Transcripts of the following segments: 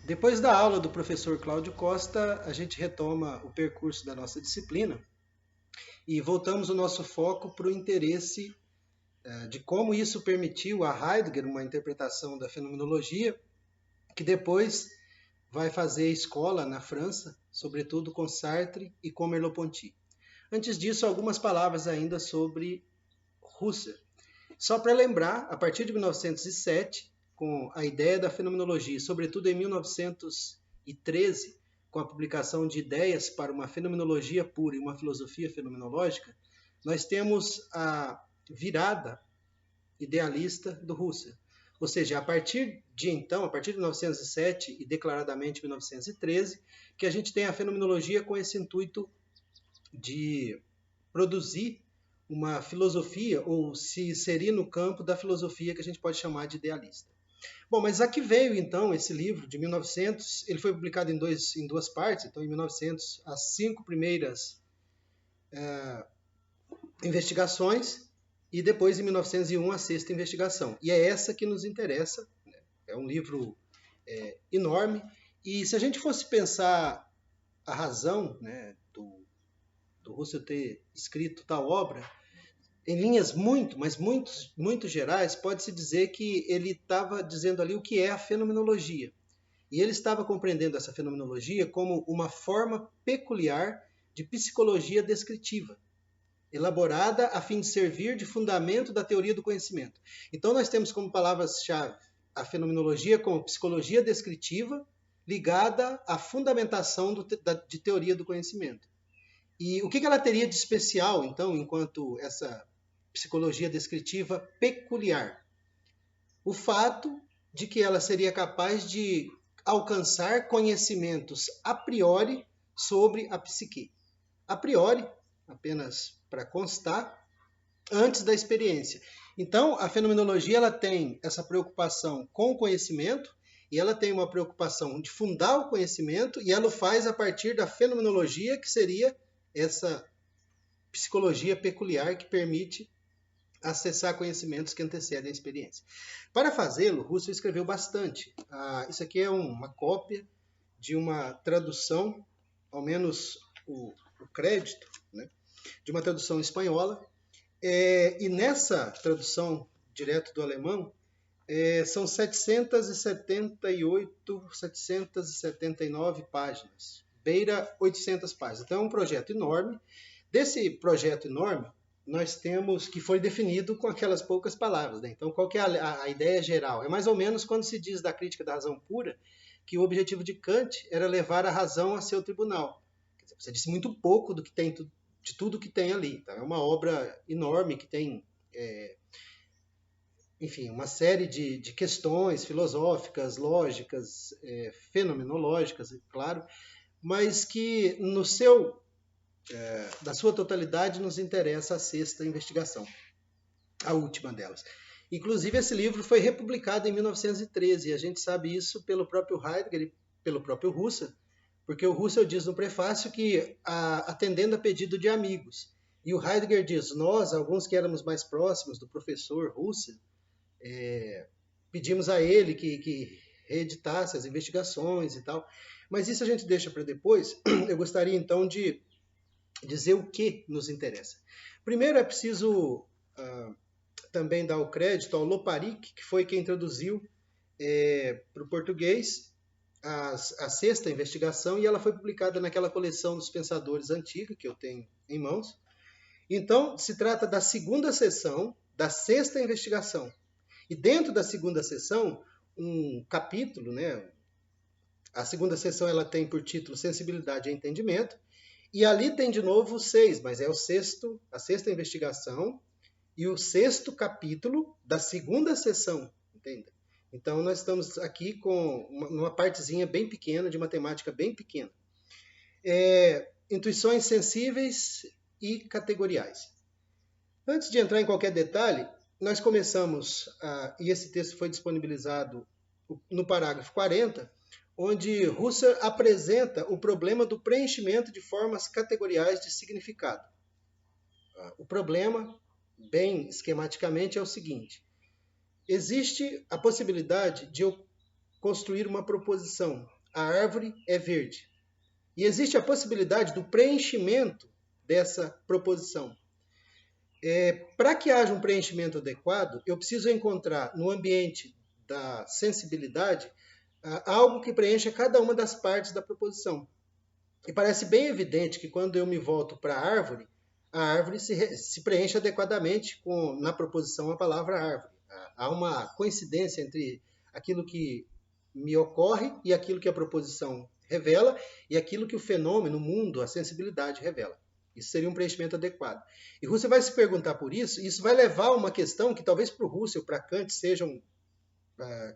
Depois da aula do professor Cláudio Costa, a gente retoma o percurso da nossa disciplina e voltamos o nosso foco para o interesse de como isso permitiu a Heidegger uma interpretação da fenomenologia, que depois vai fazer escola na França, sobretudo com Sartre e com Merleau-Ponty. Antes disso, algumas palavras ainda sobre Husserl. Só para lembrar, a partir de 1907, com a ideia da fenomenologia, sobretudo em 1913, com a publicação de Ideias para uma Fenomenologia Pura e uma Filosofia Fenomenológica, nós temos a virada idealista do Husserl. Ou seja, a partir de então, a partir de 1907 e declaradamente 1913, que a gente tem a fenomenologia com esse intuito de produzir uma filosofia ou se inserir no campo da filosofia que a gente pode chamar de idealista. Bom, mas aqui veio então esse livro de 1900, ele foi publicado em duas partes, então em 1900 as 5 primeiras investigações e depois em 1901 a sexta investigação. E é essa que nos interessa, né? É um livro enorme e se a gente fosse pensar a razão, né, do Husserl ter escrito tal obra, em linhas muito gerais, pode-se dizer que ele estava dizendo ali o que é a fenomenologia. E ele estava compreendendo essa fenomenologia como uma forma peculiar de psicologia descritiva, elaborada a fim de servir de fundamento da teoria do conhecimento. Então nós temos como palavras-chave a fenomenologia como psicologia descritiva ligada à fundamentação de teoria do conhecimento. E o que ela teria de especial, então, enquanto essa psicologia descritiva peculiar? O fato de que ela seria capaz de alcançar conhecimentos a priori sobre a psique. A priori, apenas para constar, antes da experiência. Então, a fenomenologia ela tem essa preocupação com o conhecimento e ela tem uma preocupação de fundar o conhecimento e ela o faz a partir da fenomenologia, que seria essa psicologia peculiar que permite acessar conhecimentos que antecedem a experiência. Para fazê-lo, Husserl escreveu bastante. Isso aqui é uma cópia de uma tradução, ao menos o crédito, né, de uma tradução espanhola. E nessa tradução direto do alemão, são 778, 779 páginas, beira 800 páginas. Então é um projeto enorme. Desse projeto enorme, nós temos que foi definido com aquelas poucas palavras. Né? Então, qual que é a ideia geral? É mais ou menos quando se diz da crítica da razão pura que o objetivo de Kant era levar a razão a seu tribunal. Quer dizer, você disse muito pouco do que tem, de tudo que tem ali. Tá? É uma obra enorme que tem, enfim, uma série de questões filosóficas, lógicas, fenomenológicas, claro, mas que no seu da sua totalidade, nos interessa a sexta investigação, a última delas. Inclusive, esse livro foi republicado em 1913, e a gente sabe isso pelo próprio Heidegger e pelo próprio Husserl, porque o Husserl diz no prefácio que, atendendo a pedido de amigos, e o Heidegger diz, nós, alguns que éramos mais próximos do professor Husserl, pedimos a ele que reeditasse as investigações e tal, mas isso a gente deixa para depois. Eu gostaria, então, de dizer o que nos interessa. Primeiro é preciso também dar o crédito ao Loparic, que foi quem traduziu para o português a sexta investigação, e ela foi publicada naquela coleção dos pensadores antiga, que eu tenho em mãos. Então, se trata da segunda seção da sexta investigação. E dentro da segunda seção, um capítulo, né? A segunda seção ela tem por título Sensibilidade e Entendimento, e ali tem de novo 6, mas é a sexta investigação e o sexto capítulo da segunda sessão, entende? Então nós estamos aqui com uma partezinha bem pequena, de uma temática bem pequena. Intuições sensíveis e categoriais. Antes de entrar em qualquer detalhe, nós começamos, e esse texto foi disponibilizado no parágrafo 40, onde Husserl apresenta o problema do preenchimento de formas categoriais de significado. O problema, bem esquematicamente, é o seguinte: existe a possibilidade de eu construir uma proposição. A árvore é verde. E existe a possibilidade do preenchimento dessa proposição. Para que haja um preenchimento adequado, eu preciso encontrar no ambiente da sensibilidade algo que preencha cada uma das partes da proposição. E parece bem evidente que quando eu me volto para a árvore se preenche adequadamente na proposição a palavra árvore. Há uma coincidência entre aquilo que me ocorre e aquilo que a proposição revela e aquilo que o fenômeno, o mundo, a sensibilidade revela. Isso seria um preenchimento adequado. E Husserl vai se perguntar por isso, e isso vai levar a uma questão que talvez para o Husserl, para Kant, sejam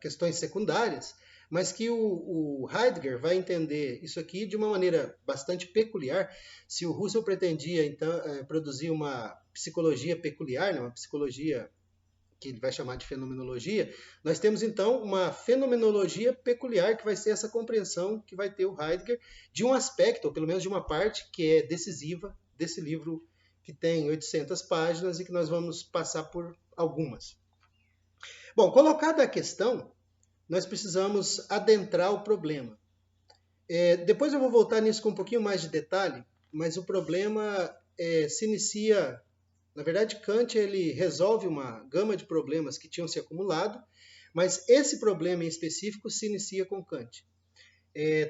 questões secundárias, mas que o Heidegger vai entender isso aqui de uma maneira bastante peculiar. Se o Husserl pretendia, então, produzir uma psicologia peculiar, né, uma psicologia que ele vai chamar de fenomenologia, nós temos então uma fenomenologia peculiar, que vai ser essa compreensão que vai ter o Heidegger de um aspecto, ou pelo menos de uma parte, que é decisiva desse livro que tem 800 páginas e que nós vamos passar por algumas. Bom, colocada a questão, nós precisamos adentrar o problema. Depois eu vou voltar nisso com um pouquinho mais de detalhe, mas o problema se inicia... Na verdade, Kant ele resolve uma gama de problemas que tinham se acumulado, mas esse problema em específico se inicia com Kant.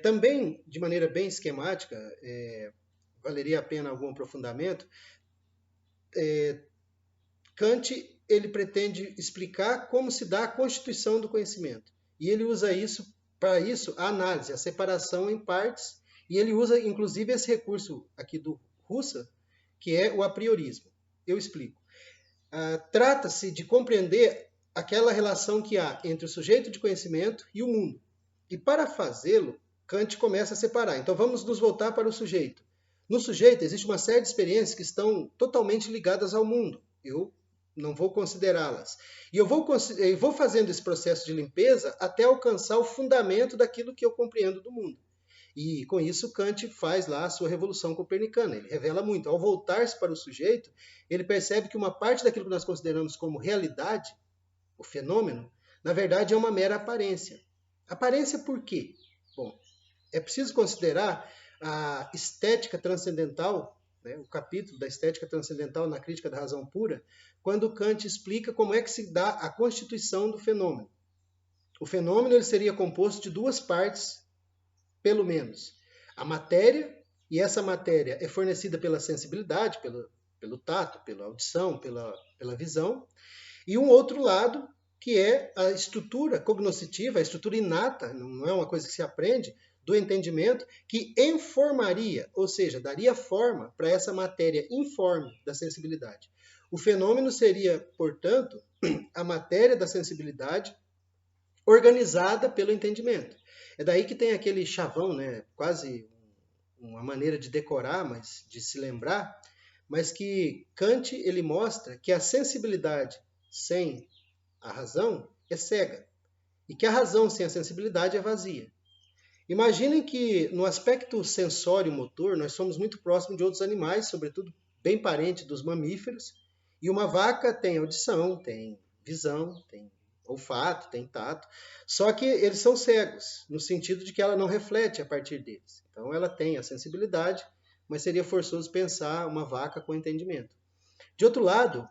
Também, de maneira bem esquemática, valeria a pena algum aprofundamento, Kant ele pretende explicar como se dá a constituição do conhecimento. E ele usa para isso a análise, a separação em partes, e ele usa inclusive esse recurso aqui do Husserl, que é o apriorismo. Eu explico. Trata-se de compreender aquela relação que há entre o sujeito de conhecimento e o mundo. E para fazê-lo, Kant começa a separar. Então vamos nos voltar para o sujeito. No sujeito existe uma série de experiências que estão totalmente ligadas ao mundo. Eu não vou considerá-las. E eu vou fazendo esse processo de limpeza até alcançar o fundamento daquilo que eu compreendo do mundo. E com isso Kant faz lá a sua revolução copernicana. Ele revela muito. Ao voltar-se para o sujeito, ele percebe que uma parte daquilo que nós consideramos como realidade, o fenômeno, na verdade é uma mera aparência. Aparência por quê? Bom, é preciso considerar a estética transcendental, né, o capítulo da estética transcendental na Crítica da Razão Pura, quando Kant explica como é que se dá a constituição do fenômeno. O fenômeno ele seria composto de duas partes, pelo menos. A matéria, e essa matéria é fornecida pela sensibilidade, pelo tato, pela audição, pela visão, e um outro lado, que é a estrutura cognoscitiva, a estrutura inata, não é uma coisa que se aprende, do entendimento, que informaria, ou seja, daria forma para essa matéria informe da sensibilidade. O fenômeno seria, portanto, a matéria da sensibilidade organizada pelo entendimento. É daí que tem aquele chavão, né? Quase uma maneira de decorar, mas de se lembrar, mas que Kant ele mostra que a sensibilidade sem a razão é cega e que a razão sem a sensibilidade é vazia. Imaginem que no aspecto sensório-motor nós somos muito próximos de outros animais, sobretudo bem parentes dos mamíferos, e uma vaca tem audição, tem visão, tem olfato, tem tato, só que eles são cegos, no sentido de que ela não reflete a partir deles. Então ela tem a sensibilidade, mas seria forçoso pensar uma vaca com entendimento. De outro lado,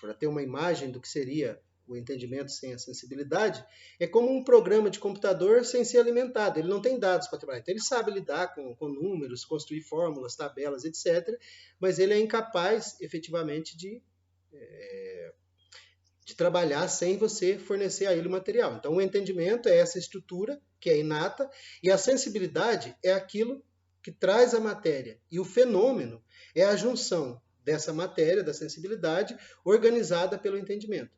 para ter uma imagem do que seria o entendimento sem a sensibilidade, é como um programa de computador sem ser alimentado. Ele não tem dados para trabalhar. Então ele sabe lidar com números, construir fórmulas, tabelas, etc., mas ele é incapaz, efetivamente, de trabalhar sem você fornecer a ele o material. Então, o entendimento é essa estrutura que é inata e a sensibilidade é aquilo que traz a matéria. E o fenômeno é a junção dessa matéria, da sensibilidade, organizada pelo entendimento.